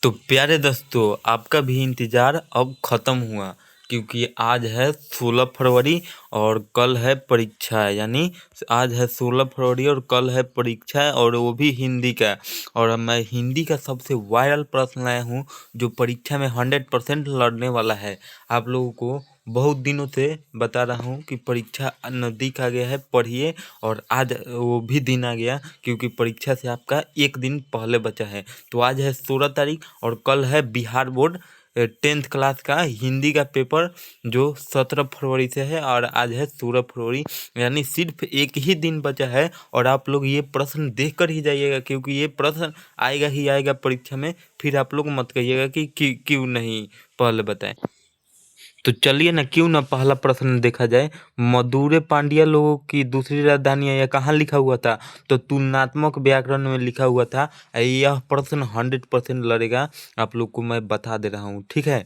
तो प्यारे दोस्तों, आपका भी इंतज़ार अब ख़त्म हुआ क्योंकि आज है 16 फरवरी और कल है परीक्षा है। यानी आज है 16 फरवरी और कल है परीक्षा है और वो भी हिंदी का। और मैं हिंदी का सबसे वायरल प्रश्न लाया हूँ जो परीक्षा में 100% लड़ने वाला है। आप लोगों को बहुत दिनों से बता रहा हूँ कि परीक्षा नज़दीक आ गया है, पढ़िए। और आज वो भी दिन आ गया क्योंकि परीक्षा से आपका एक दिन पहले बचा है। तो आज है 16 तारीख और कल है बिहार बोर्ड 10th क्लास का हिंदी का पेपर जो 17 फरवरी से है और आज है 16 फरवरी। यानी सिर्फ एक ही दिन बचा है और आप लोग ये प्रश्न देख कर ही जाइएगा क्योंकि ये प्रश्न आएगा ही आएगा परीक्षा में। फिर आप लोग मत कहिएगा कि क्यों नहीं पहले बताएं। तो चलिए ना, क्यों ना पहला प्रश्न देखा जाए। मदुरै पांड्या लोगों की दूसरी राजधानी है, यह कहाँ लिखा हुआ था? तो तुलनात्मक व्याकरण में लिखा हुआ था। यह प्रश्न 100% लड़ेगा, आप लोग को मैं बता दे रहा हूँ, ठीक है।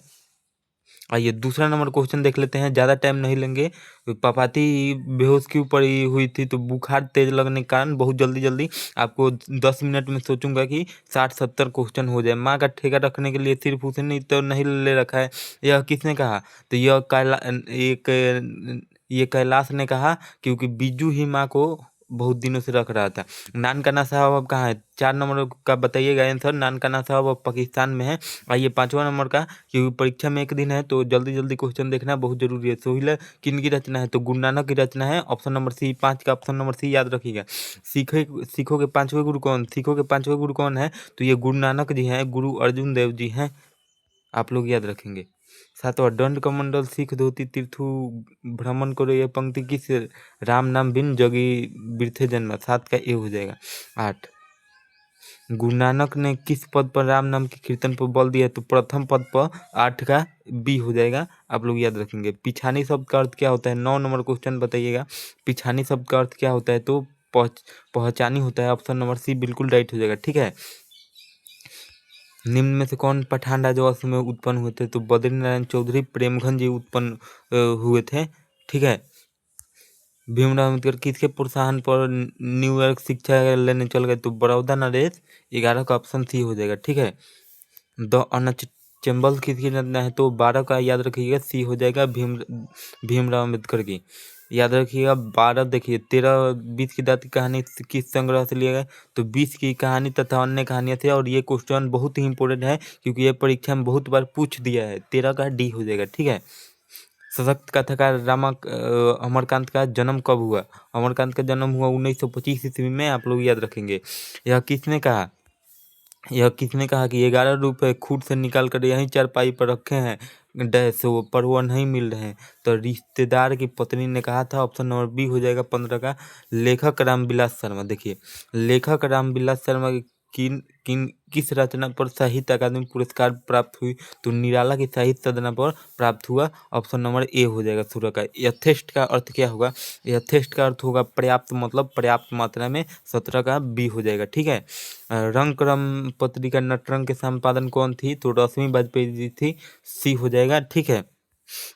आइए दूसरा नंबर क्वेश्चन देख लेते हैं, ज़्यादा टाइम नहीं लेंगे। पापाती बेहोश क्यों पड़ी हुई थी? तो बुखार तेज लगने के कारण बहुत जल्दी जल्दी आपको 10 मिनट में सोचूंगा कि 60-70 क्वेश्चन हो जाए। माँ का ठेका रखने के लिए सिर्फ उसे नहीं तो नहीं ले रखा है, यह किसने कहा? तो ये कैलाश ने कहा क्योंकि बीजू ही माँ को बहुत दिनों से रख रहा था। नानकाना साहब अब कहाँ है? 4 नंबर का बताइएगा आंसर। नानकाना साहब अब पाकिस्तान में है। आइए 5वां नंबर का, क्योंकि परीक्षा में एक दिन है तो जल्दी जल्दी क्वेश्चन देखना बहुत जरूरी है। सोहिल किन की रचना है? तो गुरु नानक की रचना है। ऑप्शन नंबर सी, 5 का ऑप्शन नंबर सी याद रखिएगा। सिखों के पांचवें गुरु कौन? सिखों के पांचवें गुरु कौन है? तो ये गुरु नानक जी हैं, गुरु अर्जुन देव जी हैं, आप लोग याद रखेंगे। 7वां, दंड कमंडल सिख धोती तीर्थु भ्रमण करो, यह पंक्ति किस राम नाम बिन जोगी बिरथे जन्म? 7 का ए हो जाएगा। 8, गुरु नानक ने किस पद पर राम नाम के कीर्तन पर बल दिया? तो प्रथम पद पर। 8 का बी हो जाएगा, आप लोग याद रखेंगे। पिछानी शब्द का अर्थ क्या होता है? 9 नंबर क्वेश्चन बताइएगा। पिछानी शब्द का अर्थ क्या होता है? तो पहचानी होता है। ऑप्शन नंबर सी बिल्कुल राइट हो जाएगा, ठीक है। निम्न में से कौन पठान राजवंश में उत्पन्न हुए थे? तो बद्रीनारायण चौधरी प्रेमघन जी उत्पन्न हुए थे, ठीक है। भीमराव अम्बेडकर किसके प्रोत्साहन पर न्यूयॉर्क शिक्षा लेने चल गए? तो बड़ौदा नरेश। 11 का ऑप्शन सी हो जाएगा, ठीक है। द अनचेम्बल किसकी रचना है? तो 12 का याद रखिएगा, सी हो जाएगा, भीमराव अम्बेडकर की। याद रखिएगा 12। देखिए 13 20 की दाती कहानी किस संग्रह से लिया गया? तो 20 की कहानी तथा अन्य कहानियाँ थे। और ये क्वेश्चन बहुत ही इंपॉर्टेंट है क्योंकि ये परीक्षा में बहुत बार पूछ दिया है। 13 का डी हो जाएगा, ठीक है। सशक्त कथाकार अमरकांत का जन्म कब हुआ? अमरकांत का जन्म हुआ 1925 ईस्वी में, आप लोग याद रखेंगे। यह किसने कहा? कि 11 रुपए खूट से निकाल कर यहीं चारपाई पर रखे हैं डैश वो, पर वो नहीं मिल रहे हैं। तो रिश्तेदार की पत्नी ने कहा था। ऑप्शन नंबर बी हो जाएगा 15 का। लेखक रामविलास शर्मा। देखिए लेखक रामविलास शर्मा की किन किन किस रचना पर साहित्य अकादमी पुरस्कार प्राप्त हुई? तो निराला की साहित्य सदना पर प्राप्त हुआ। ऑप्शन नंबर ए हो जाएगा 16 का। यथेष्ट का अर्थ क्या होगा? यथेष्ट का अर्थ होगा पर्याप्त, मतलब पर्याप्त मात्रा में। 17 का बी हो जाएगा, ठीक है। रंग करम पत्रिका नटरंग के संपादन कौन थी? तो रश्मि वाजपेयी जी थी, सी हो जाएगा, ठीक है।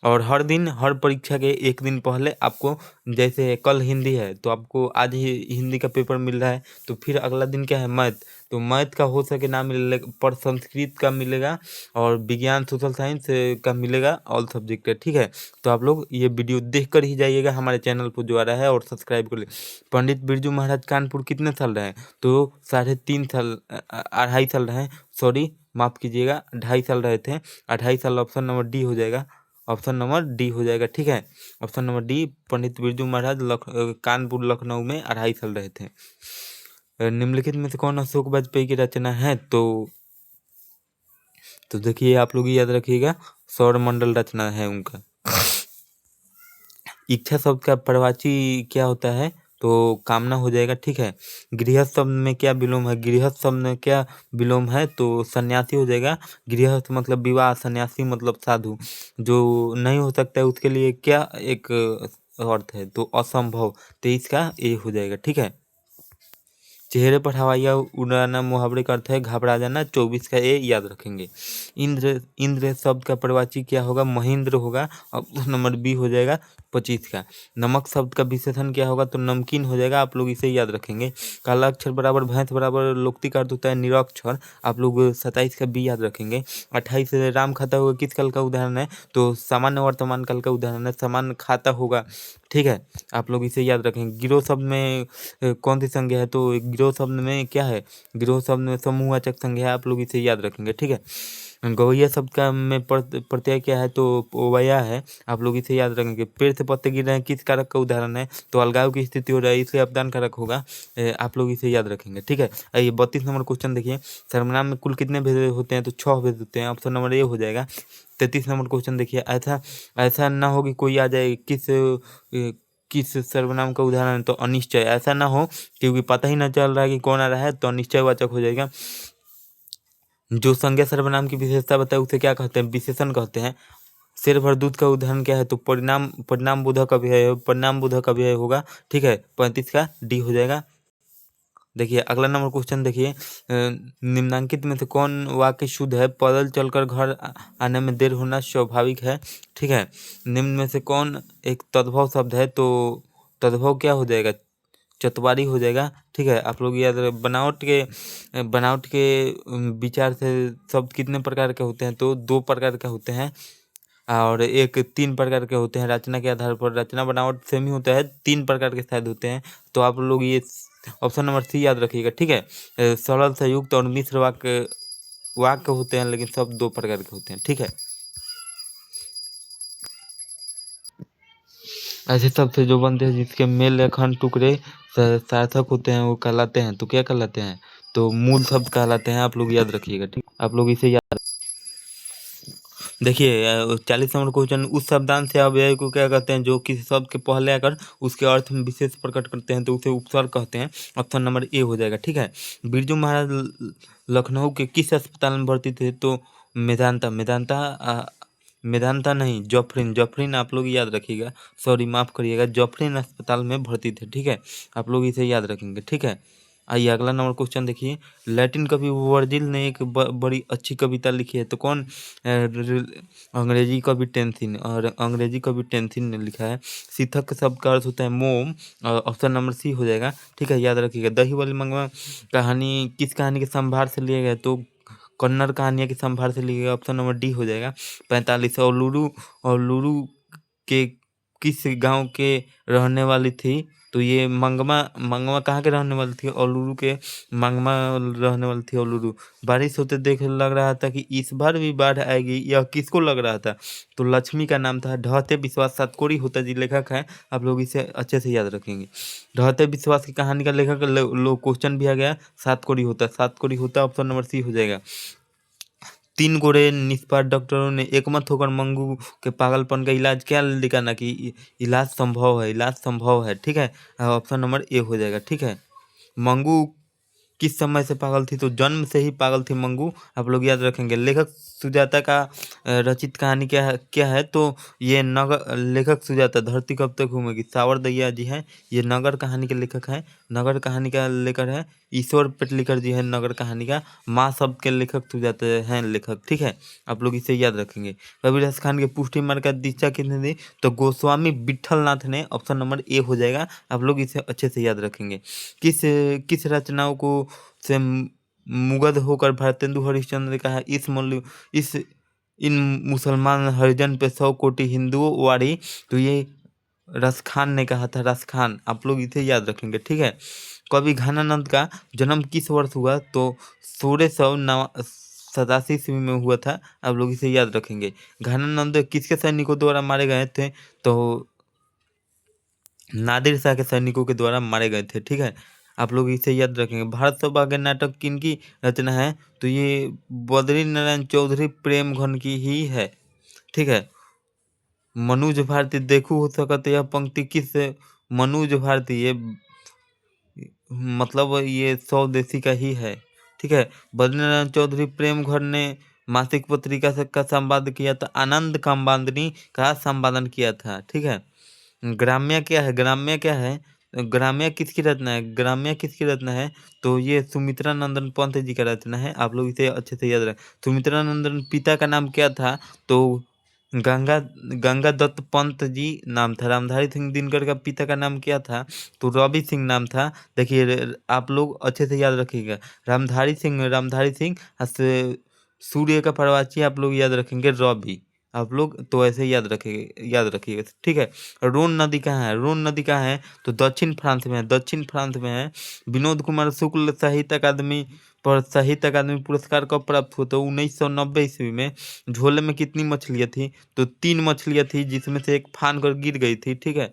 और हर दिन हर परीक्षा के एक दिन पहले आपको, जैसे कल हिंदी है तो आपको आज ही हिंदी का पेपर मिल रहा है, तो फिर अगला दिन क्या है? मैथ। तो मैथ का हो सके ना मिले पर संस्कृत का मिलेगा और विज्ञान सोशल साइंस का मिलेगा, ऑल सब्जेक्ट का, ठीक है। तो आप लोग ये वीडियो देख कर ही जाइएगा हमारे चैनल पर जो आ रहा है और सब्सक्राइब कर ले। पंडित बिरजू महाराज कानपुर कितने साल रहे? तो 3.5 साल, 2.5 साल रहे, सॉरी माफ़ कीजिएगा, 2.5 साल रहे थे। 2.5 साल, ऑप्शन नंबर डी हो जाएगा। ऑप्शन नंबर डी हो जाएगा, ठीक है। Option number D, Pandit Birju Maharaj Kanpur Lucknow में 2.5 साल रहे थे। निम्नलिखित में से कौन अशोक वाजपेयी की रचना है? तो देखिए आप लोग याद रखिएगा, सौरमंडल रचना है उनका। इच्छा शब्द का प्रवाची क्या होता है? तो कामना हो जाएगा, ठीक है। गृहस्थ शब्द में क्या विलोम है? गृहस्थ शब्द में क्या विलोम है? तो सन्यासी हो जाएगा। गृहस्थ मतलब विवाह, सन्यासी मतलब साधु। जो नहीं हो सकता है उसके लिए क्या एक अर्थ है? तो असंभव। 23 का ए हो जाएगा, ठीक है। चेहरे पर हवाइयाँ उड़ाना मुहावरे का अर्थ है घबरा जाना। 24 का ए याद रखेंगे। इंद्र इंद्र शब्द का प्रवाची क्या होगा? महेंद्र होगा। अब नंबर बी हो जाएगा 25 का। नमक शब्द का विशेषण क्या होगा? तो नमकीन हो जाएगा। आप लोग इसे याद रखेंगे। काला अक्षर बराबर भैंस बराबर लोक्ति का अर्थ होता है निरक्षर। आप लोग 27 का बी याद रखेंगे। 28 राम खाता होगा किस काल का उदाहरण है? तो सामान्य वर्तमान काल का उदाहरण है। सामान्य खाता होगा, ठीक है। आप लोग इसे याद रखेंगे। गिरोह शब्द में कौन सी संज्ञा है? तो गिरोह शब्द में क्या है? गिरोह शब्द में समूहवाचक संज्ञा है। आप लोग इसे याद रखेंगे, ठीक है। गवैया शब्द का में प्रत्यय क्या है? तो ओवैया है। आप लोग इसे याद रखेंगे। पेड़ से पत्ते गिर रहे हैं किस कारक का उदाहरण है? तो अलगाव की स्थिति हो रहा है, इसलिए अपदान कारक होगा। आप लोग इसे याद रखेंगे, ठीक है। आइए 32 नंबर क्वेश्चन देखिए। सर्वनाम में कुल कितने भेद होते हैं? तो 6 भेद होते हैं। ऑप्शन नंबर ए हो जाएगा। 33 नंबर क्वेश्चन देखिए। ऐसा ऐसा ना हो कि कोई आ जाए किस सर्वनाम का उदाहरण है? तो अनिश्चय। ऐसा ना हो क्योंकि पता ही ना चल रहा है कि कौन आ रहा है, तो अनिश्चयवाचक हो जाएगा। जो संज्ञा सर्वनाम की विशेषता बताए उसे क्या कहते हैं? विशेषण कहते हैं। शेर भर दूध का उदाहरण क्या है? तो परिणाम परिणाम बोधक अव्यय परिणाम बोधक अव्यय होगा, ठीक है। 35 का डी हो जाएगा। देखिए अगला नंबर क्वेश्चन देखिए। निम्नांकित में से कौन वाक्य शुद्ध है? पैदल चलकर घर आने में देर होना स्वाभाविक है, ठीक है। निम्न में से कौन एक तद्भव शब्द है? तो तद्भव क्या हो जाएगा? चतवारी हो जाएगा, ठीक है। आप लोग याद रखें। बनावट के विचार से शब्द कितने प्रकार के होते हैं? तो 2 प्रकार के होते हैं और एक 3 प्रकार के होते हैं। रचना के आधार पर रचना बनावट सेम ही होता है, 3 प्रकार के शायद होते हैं। तो आप लोग ये ऑप्शन नंबर सी याद रखिएगा, ठीक है। सरल संयुक्त और मिश्र वाक्य वाक्य होते हैं, लेकिन सब 2 प्रकार के होते हैं, ठीक है। ऐसे शब्द जो बनते हैं जिसके मेल या खंड टुकड़े सार्थक होते हैं वो कहलाते हैं। तो क्या कहलाते हैं? तो मूल शब्द कहलाते हैं। आप लोग याद रखिएगा, ठीक। आप लोग इसे याद देखिए। 40 नंबर क्वेश्चन। उस शब्दांश से अव्यय को क्या कहते हैं? जो किसी शब्द के पहले आकर उसके अर्थ में विशेष प्रकट करते हैं, तो उसे उपसर्ग कहते हैं। ऑप्शन नंबर ए हो जाएगा, ठीक है। बिरजू महाराज लखनऊ के किस अस्पताल में भर्ती थे? तो मेदांता मेदांता मेदांता नहीं, जॉफरीन जॉफरीन आप लोग याद रखिएगा। सॉरी माफ़ करिएगा, जॉफरीन अस्पताल में भर्ती थे, ठीक है। आप लोग इसे याद रखेंगे, ठीक है। आइए अगला नंबर क्वेश्चन देखिए। लैटिन कवि वर्जिल ने एक बड़ी अच्छी कविता लिखी है, तो कौन? अंग्रेजी कवि टेंसिन, और अंग्रेजी कवि टेंसिन ने लिखा है। सीथक शब्द का अर्थ होता है मोम, और ऑप्शन नंबर सी हो जाएगा, ठीक है। याद रखिएगा। दही वाली मंगवा कहानी किस कहानी के संभार से लिया गया? तो कन्नड़ कहानियाँ के संभार से लिया गया। ऑप्शन नंबर डी हो जाएगा। 45 और लुरु के किस गांव के रहने वाली थी? तो ये मंगमा मंगमा कहाँ के रहने वाली थी? औलूरू के मंगमा रहने वाली थी औलूरू। बारिश होते देख लग रहा था कि इस बार भी बाढ़ आएगी। यह किसको लग रहा था? तो लक्ष्मी का नाम था। ढहते विश्वास सातकोड़ी होता जी लेखक है। आप लोग इसे अच्छे से याद रखेंगे। ढहते विश्वास की कहानी का लेखक लोग क्वेश्चन भी आ गया। सातकोड़ी होता ऑप्शन नंबर सी हो जाएगा। 3 गोरे निष्पाप डॉक्टरों ने एकमत होकर मंगू के पागलपन का इलाज क्या निकाला कि इलाज संभव है, ठीक है। ऑप्शन नंबर ए हो जाएगा, ठीक है। मंगू किस समय से पागल थी? तो जन्म से ही पागल थी मंगू। आप लोग याद रखेंगे। लेखक सुजाता का रचित कहानी क्या है? तो ये नगर लेखक सुजाता धरती कब तक घूमेगी सावर दैया जी हैं, ये नगर कहानी के लेखक हैं। नगर कहानी का लेखक है ईश्वर पेटलिकर जी है। नगर कहानी का माँ शब्द के लेखक सुजाता हैं लेखक, ठीक है। आप लोग इसे याद रखेंगे। कबीर खान के पुष्टि मार्ग का दीक्षा किसने दी? तो गोस्वामी विट्ठल नाथ ने। ऑप्शन नंबर ए हो जाएगा। आप लोग इसे अच्छे से याद रखेंगे। किस किस रचनाओं को से मुग्ध होकर भारतेंदु हरिश्चंद्र ने कहा इस इन मुसलमान हरिजन पे 100 कोटि हिंदुओं वारी? तो ये रसखान ने कहा था, रसखान। आप लोग इसे याद रखेंगे, ठीक है। कवि घनानंद का जन्म किस वर्ष हुआ? तो 1687 ईस्वी में हुआ था। आप लोग इसे याद रखेंगे। घनानंद किसके सैनिकों द्वारा मारे गए थे? तो नादिर शाह के सैनिकों के द्वारा मारे गए थे, ठीक है। आप लोग इसे याद रखेंगे। भारत सौभाग्य नाटक किनकी रचना है? तो ये बद्री नारायण चौधरी प्रेम घन की ही है, ठीक है। मनोज भारती देखू हो सकत यह पंक्ति किस? मनोज भारती ये मतलब ये स्वदेशी का ही है, ठीक है। बद्री नारायण चौधरी प्रेम घर ने मासिक पत्रिका से का संपादन किया था। आनंद कामबांदनी का संपादन किया था, ठीक है। ग्राम्य क्या है? ग्राम्य किसकी रचना है? ग्राम्य किसकी रचना है? तो ये सुमित्रा नंदन पंत जी का रचना है। आप लोग इसे अच्छे से याद रखें। सुमित्रा नंदन पिता का नाम क्या था? तो गंगा गंगा दत्त पंत जी नाम था। रामधारी सिंह दिनकर का पिता का नाम क्या था? तो रवि सिंह नाम था। देखिए आप लोग अच्छे से याद रखिएगा। रामधारी सिंह सूर्य का प्रवाची आप लोग याद रखेंगे रवि। आप लोग तो ऐसे याद रखिएगा, ठीक है। रोन नदी कहाँ है? रोन नदी कहाँ है? तो दक्षिण फ्रांस में है, दक्षिण फ्रांस में है। विनोद कुमार शुक्ल साहित्य अकादमी पुरस्कार कब प्राप्त हुआ? तो 1990 ईस्वी में। झोले में कितनी मछलियाँ थी? तो 3 मछलियाँ थी, जिसमें से एक फान कर गिर गई थी, ठीक है।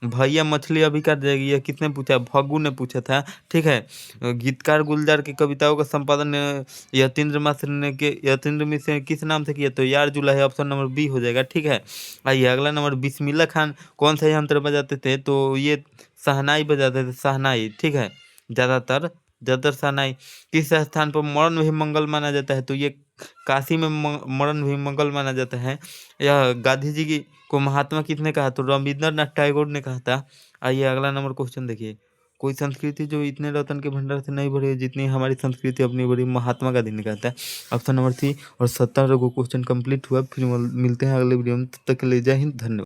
भैया मछली अभी काट जाएगी, यह किसने पूछा? भग्गू ने पूछा था, ठीक है। गीतकार गुलजार की कविताओं का संपादन यतीन्द्र मिश्र ने किस नाम से किया? तो यार जुल्हा, ऑप्शन नंबर बी हो जाएगा, ठीक है। आइए अगला नंबर, बिस्मिल्लाह खान कौन सा यंत्र बजाते थे? तो ये शहनाई बजाते थे, शहनाई, ठीक है। ज़्यादातर शहनाई। किस स्थान पर मरण भी मंगल माना जाता है? तो ये काशी में मरण भी मंगल माना जाता है। यह गांधी जी को महात्मा किसने कहा? तो रविंद्रनाथ टैगोर ने कहा था। आइए अगला नंबर क्वेश्चन देखिए। कोई संस्कृति जो इतने रतन के भंडार से नहीं भरी है जितनी हमारी संस्कृति अपनी बड़ी, महात्मा गांधी ने कहता है। Option number C. और 17 को क्वेश्चन कंप्लीट हुआ। फिर मिलते हैं अगले वीडियो में, तब तक के लिए जय हिंद, धन्यवाद।